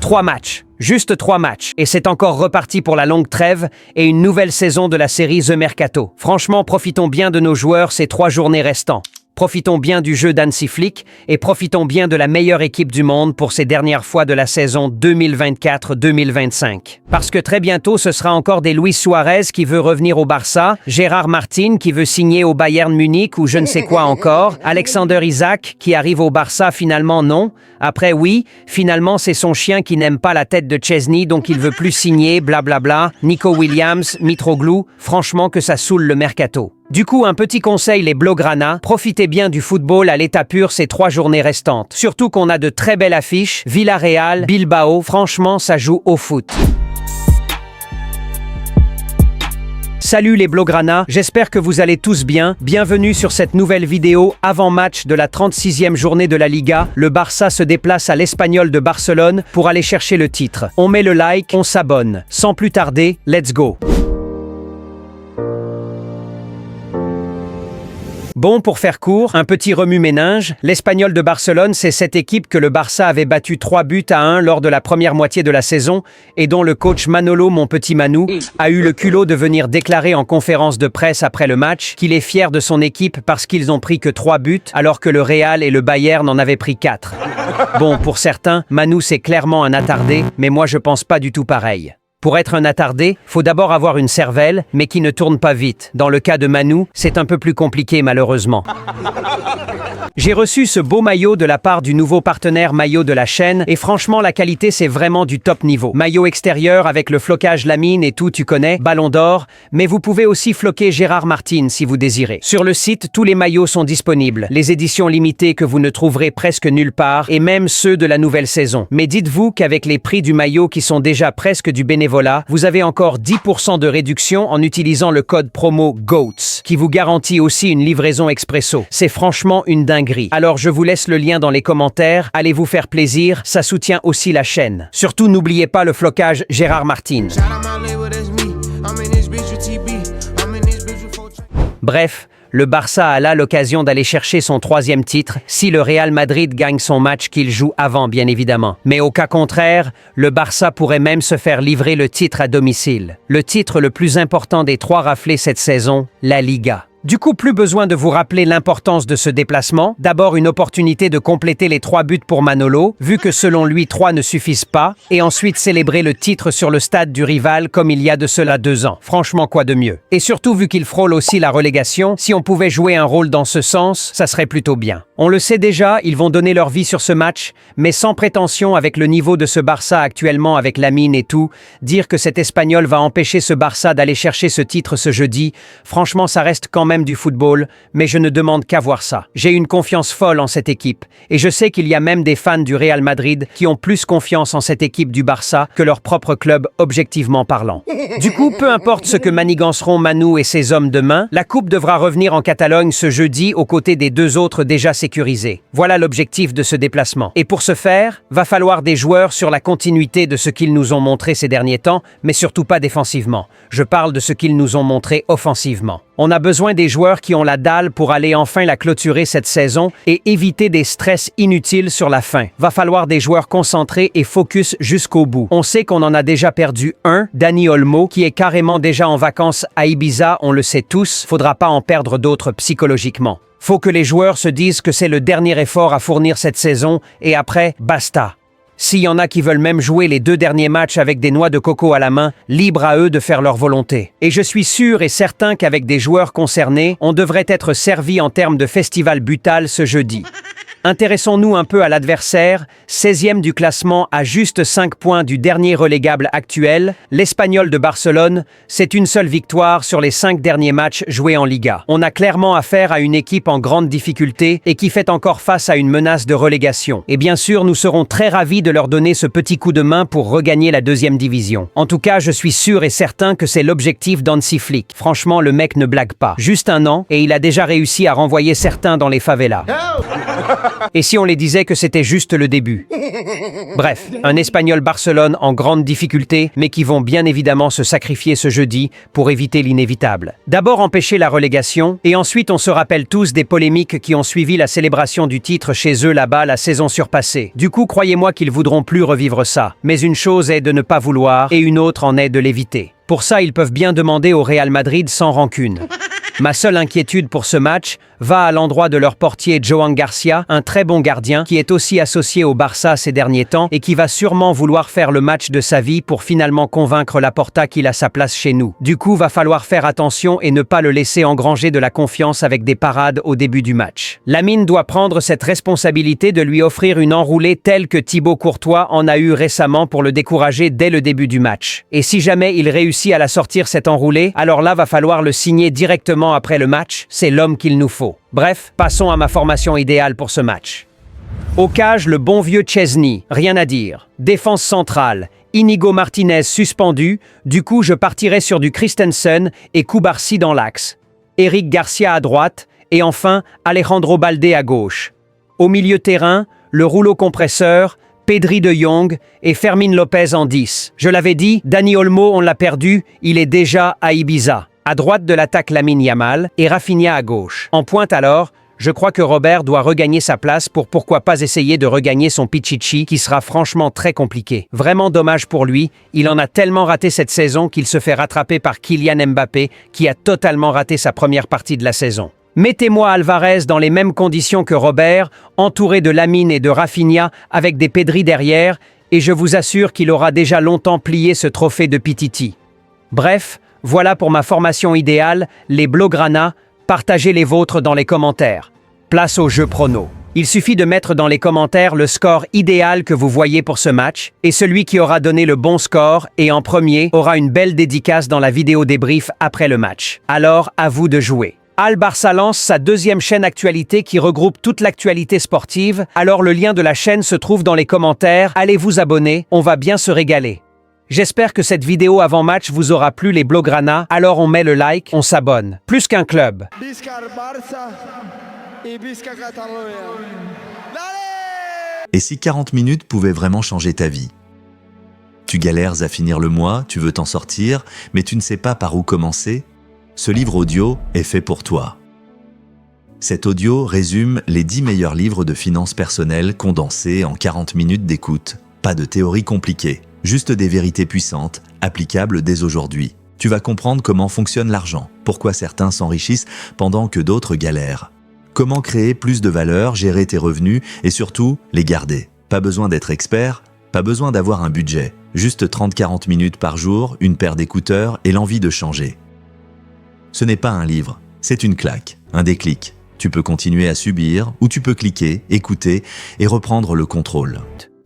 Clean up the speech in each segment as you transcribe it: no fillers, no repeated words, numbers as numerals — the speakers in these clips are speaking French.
3 matchs. Juste 3 matchs. Et c'est encore reparti pour la longue trêve et une nouvelle saison de la série The Mercato. Franchement, profitons bien de nos joueurs ces 3 journées restantes. Profitons bien du jeu d'Hansi Flick et profitons bien de la meilleure équipe du monde pour ces dernières fois de la saison 2024-2025. Parce que très bientôt, ce sera encore des Luis Suarez qui veut revenir au Barça, Gérard Martin qui veut signer au Bayern Munich ou je ne sais quoi encore, Alexander Isak qui arrive au Barça finalement non. Après oui, finalement c'est son chien qui n'aime pas la tête de Chesney donc il veut plus signer, blablabla. Nico Williams, Mitroglou, franchement que ça saoule le mercato. Du coup, un petit conseil les Blaugrana, profitez bien du football à l'état pur ces 3 journées restantes. Surtout qu'on a de très belles affiches, Villarreal, Bilbao, franchement ça joue au foot. Salut les Blaugrana, j'espère que vous allez tous bien. Bienvenue sur cette nouvelle vidéo avant-match de la 36e journée de la Liga. Le Barça se déplace à l'Espagnol de Barcelone pour aller chercher le titre. On met le like, on s'abonne. Sans plus tarder, let's go! Bon, pour faire court, un petit remue-ménage, l'Espagnol de Barcelone, c'est cette équipe que le Barça avait battu 3-1 lors de la première moitié de la saison et dont le coach Manolo, mon petit Manu, a eu le culot de venir déclarer en conférence de presse après le match qu'il est fier de son équipe parce qu'ils ont pris que 3 buts alors que le Real et le Bayern en avaient pris 4. Bon, pour certains, Manu c'est clairement un attardé, mais moi je pense pas du tout pareil. Pour être un attardé, faut d'abord avoir une cervelle, mais qui ne tourne pas vite. Dans le cas de Manu, c'est un peu plus compliqué malheureusement. J'ai reçu ce beau maillot de la part du nouveau partenaire maillot de la chaîne et franchement la qualité c'est vraiment du top niveau. Maillot extérieur avec le flocage Lamine et tout tu connais, Ballon d'Or, mais vous pouvez aussi floquer Gérard Martin si vous désirez. Sur le site, tous les maillots sont disponibles, les éditions limitées que vous ne trouverez presque nulle part et même ceux de la nouvelle saison. Mais dites-vous qu'avec les prix du maillot qui sont déjà presque du bénévolat, vous avez encore 10% de réduction en utilisant le code promo GOATS qui vous garantit aussi une livraison expresso. C'est franchement une dinguerie. Alors je vous laisse le lien dans les commentaires, allez vous faire plaisir, ça soutient aussi la chaîne. Surtout n'oubliez pas le flocage Gérard Martin. Bref, le Barça a là l'occasion d'aller chercher son 3e titre, si le Real Madrid gagne son match qu'il joue avant bien évidemment. Mais au cas contraire, le Barça pourrait même se faire livrer le titre à domicile. Le titre le plus important des 3 raflés cette saison, la Liga. Du coup, plus besoin de vous rappeler l'importance de ce déplacement. D'abord, une opportunité de compléter les 3 buts pour Manolo, vu que selon lui, 3 ne suffisent pas, et ensuite célébrer le titre sur le stade du rival comme il y a de cela 2 ans. Franchement, quoi de mieux? Et surtout, vu qu'il frôle aussi la relégation, si on pouvait jouer un rôle dans ce sens, ça serait plutôt bien. On le sait déjà, ils vont donner leur vie sur ce match, mais sans prétention avec le niveau de ce Barça actuellement avec Lamine et tout, dire que cet Espagnol va empêcher ce Barça d'aller chercher ce titre ce jeudi, franchement, ça reste quand même du football, mais je ne demande qu'à voir ça. J'ai une confiance folle en cette équipe, et je sais qu'il y a même des fans du Real Madrid qui ont plus confiance en cette équipe du Barça que leur propre club, objectivement parlant. Du coup, peu importe ce que maniganceront Manu et ses hommes demain, la coupe devra revenir en Catalogne ce jeudi aux côtés des 2 autres déjà sécurisés. Voilà l'objectif de ce déplacement. Et pour ce faire, va falloir des joueurs sur la continuité de ce qu'ils nous ont montré ces derniers temps, mais surtout pas défensivement. Je parle de ce qu'ils nous ont montré offensivement. On a besoin des joueurs qui ont la dalle pour aller enfin la clôturer cette saison et éviter des stress inutiles sur la fin. Va falloir des joueurs concentrés et focus jusqu'au bout. On sait qu'on en a déjà perdu un, Dani Olmo, qui est carrément déjà en vacances à Ibiza, on le sait tous, faudra pas en perdre d'autres psychologiquement. Faut que les joueurs se disent que c'est le dernier effort à fournir cette saison et après, basta. S'il y en a qui veulent même jouer les 2 derniers matchs avec des noix de coco à la main, libre à eux de faire leur volonté. Et je suis sûr et certain qu'avec des joueurs concernés, on devrait être servi en termes de festival butal ce jeudi. Intéressons-nous un peu à l'adversaire, 16e du classement à juste 5 points du dernier relégable actuel, l'Espagnol de Barcelone, c'est une seule victoire sur les 5 derniers matchs joués en Liga. On a clairement affaire à une équipe en grande difficulté et qui fait encore face à une menace de relégation. Et bien sûr, nous serons très ravis de leur donner ce petit coup de main pour regagner la 2e division. En tout cas, je suis sûr et certain que c'est l'objectif d'Hansi Flick. Franchement, le mec ne blague pas. Juste 1 an et il a déjà réussi à renvoyer certains dans les favelas. Et si on les disait que c'était juste le début? Bref, un Espagnol-Barcelone en grande difficulté, mais qui vont bien évidemment se sacrifier ce jeudi pour éviter l'inévitable. D'abord empêcher la relégation, et ensuite on se rappelle tous des polémiques qui ont suivi la célébration du titre chez eux là-bas la saison surpassée. Du coup, croyez-moi qu'ils voudront plus revivre ça. Mais une chose est de ne pas vouloir, et une autre en est de l'éviter. Pour ça, ils peuvent bien demander au Real Madrid sans rancune. Ma seule inquiétude pour ce match va à l'endroit de leur portier Joan Garcia, un très bon gardien qui est aussi associé au Barça ces derniers temps et qui va sûrement vouloir faire le match de sa vie pour finalement convaincre Laporta qu'il a sa place chez nous. Du coup, va falloir faire attention et ne pas le laisser engranger de la confiance avec des parades au début du match. Lamine doit prendre cette responsabilité de lui offrir une enroulée telle que Thibaut Courtois en a eu récemment pour le décourager dès le début du match. Et si jamais il réussit à la sortir cette enroulée, alors là va falloir le signer directement après le match, c'est l'homme qu'il nous faut. Bref, passons à ma formation idéale pour ce match. Au cage, le bon vieux Chesney, rien à dire. Défense centrale, Inigo Martinez suspendu, du coup je partirai sur du Christensen et Cubarsí dans l'axe. Eric Garcia à droite, et enfin Alejandro Balde à gauche. Au milieu terrain, le rouleau compresseur, Pedri de Jong et Fermín López en 10. Je l'avais dit, Dani Olmo on l'a perdu, il est déjà à Ibiza. À droite de l'attaque Lamine Yamal et Rafinha à gauche. En pointe alors, je crois que Robert doit regagner sa place pour pourquoi pas essayer de regagner son Pichichi qui sera franchement très compliqué. Vraiment dommage pour lui, il en a tellement raté cette saison qu'il se fait rattraper par Kylian Mbappé qui a totalement raté sa première partie de la saison. Mettez-moi Alvarez dans les mêmes conditions que Robert, entouré de Lamine et de Rafinha avec des Pedri derrière, et je vous assure qu'il aura déjà longtemps plié ce trophée de Pititi. Bref, voilà pour ma formation idéale, les Blaugrana, partagez les vôtres dans les commentaires. Place au jeu prono. Il suffit de mettre dans les commentaires le score idéal que vous voyez pour ce match, et celui qui aura donné le bon score et en premier aura une belle dédicace dans la vidéo débrief après le match. Alors, à vous de jouer. Al Barça lance sa deuxième chaîne actualité qui regroupe toute l'actualité sportive, alors le lien de la chaîne se trouve dans les commentaires, allez vous abonner, on va bien se régaler. J'espère que cette vidéo avant-match vous aura plu les Blaugrana, alors on met le like, on s'abonne. Plus qu'un club. Visca el Barça et Visca Catalunya. Et si 40 minutes pouvaient vraiment changer ta vie? Tu galères à finir le mois, tu veux t'en sortir, mais tu ne sais pas par où commencer? Ce livre audio est fait pour toi. Cet audio résume les 10 meilleurs livres de finances personnelles condensés en 40 minutes d'écoute. Pas de théorie compliquée. Juste des vérités puissantes, applicables dès aujourd'hui. Tu vas comprendre comment fonctionne l'argent, pourquoi certains s'enrichissent pendant que d'autres galèrent. Comment créer plus de valeur, gérer tes revenus et surtout les garder. Pas besoin d'être expert, pas besoin d'avoir un budget. Juste 30-40 minutes par jour, une paire d'écouteurs et l'envie de changer. Ce n'est pas un livre, c'est une claque, un déclic. Tu peux continuer à subir ou tu peux cliquer, écouter et reprendre le contrôle.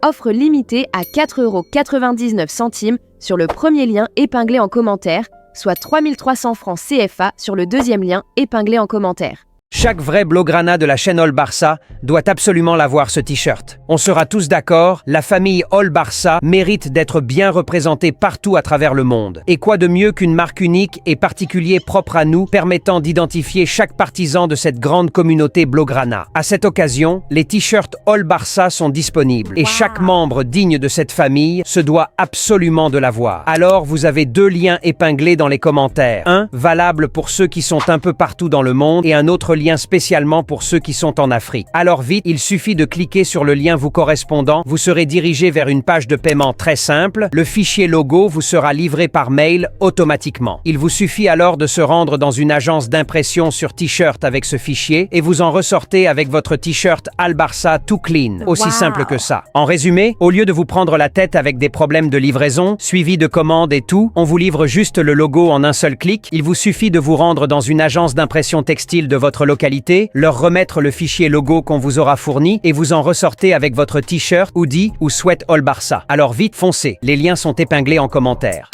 Offre limitée à 4,99 € sur le premier lien épinglé en commentaire, soit 3 300 francs CFA sur le deuxième lien épinglé en commentaire. Chaque vrai Blaugrana de la chaîne All Barça doit absolument l'avoir ce t-shirt. On sera tous d'accord, la famille All Barça mérite d'être bien représentée partout à travers le monde. Et quoi de mieux qu'une marque unique et particulière propre à nous, permettant d'identifier chaque partisan de cette grande communauté Blaugrana. À cette occasion, les t-shirts All Barça sont disponibles et chaque membre digne de cette famille se doit absolument de l'avoir. Alors vous avez 2 liens épinglés dans les commentaires. Un valable pour ceux qui sont un peu partout dans le monde et un autre lien spécialement pour ceux qui sont en Afrique. Alors vite, il suffit de cliquer sur le lien vous correspondant, vous serez dirigé vers une page de paiement très simple, le fichier logo vous sera livré par mail automatiquement. Il vous suffit alors de se rendre dans une agence d'impression sur t-shirt avec ce fichier et vous en ressortez avec votre t-shirt Al Barça tout clean. Aussi simple que ça. En résumé, au lieu de vous prendre la tête avec des problèmes de livraison, suivi de commandes et tout, on vous livre juste le logo en un seul clic. Il vous suffit de vous rendre dans une agence d'impression textile de votre localité, leur remettre le fichier logo qu'on vous aura fourni et vous en ressortez avec votre t-shirt, hoodie ou sweat All Barça. Alors vite, foncez, les liens sont épinglés en commentaire.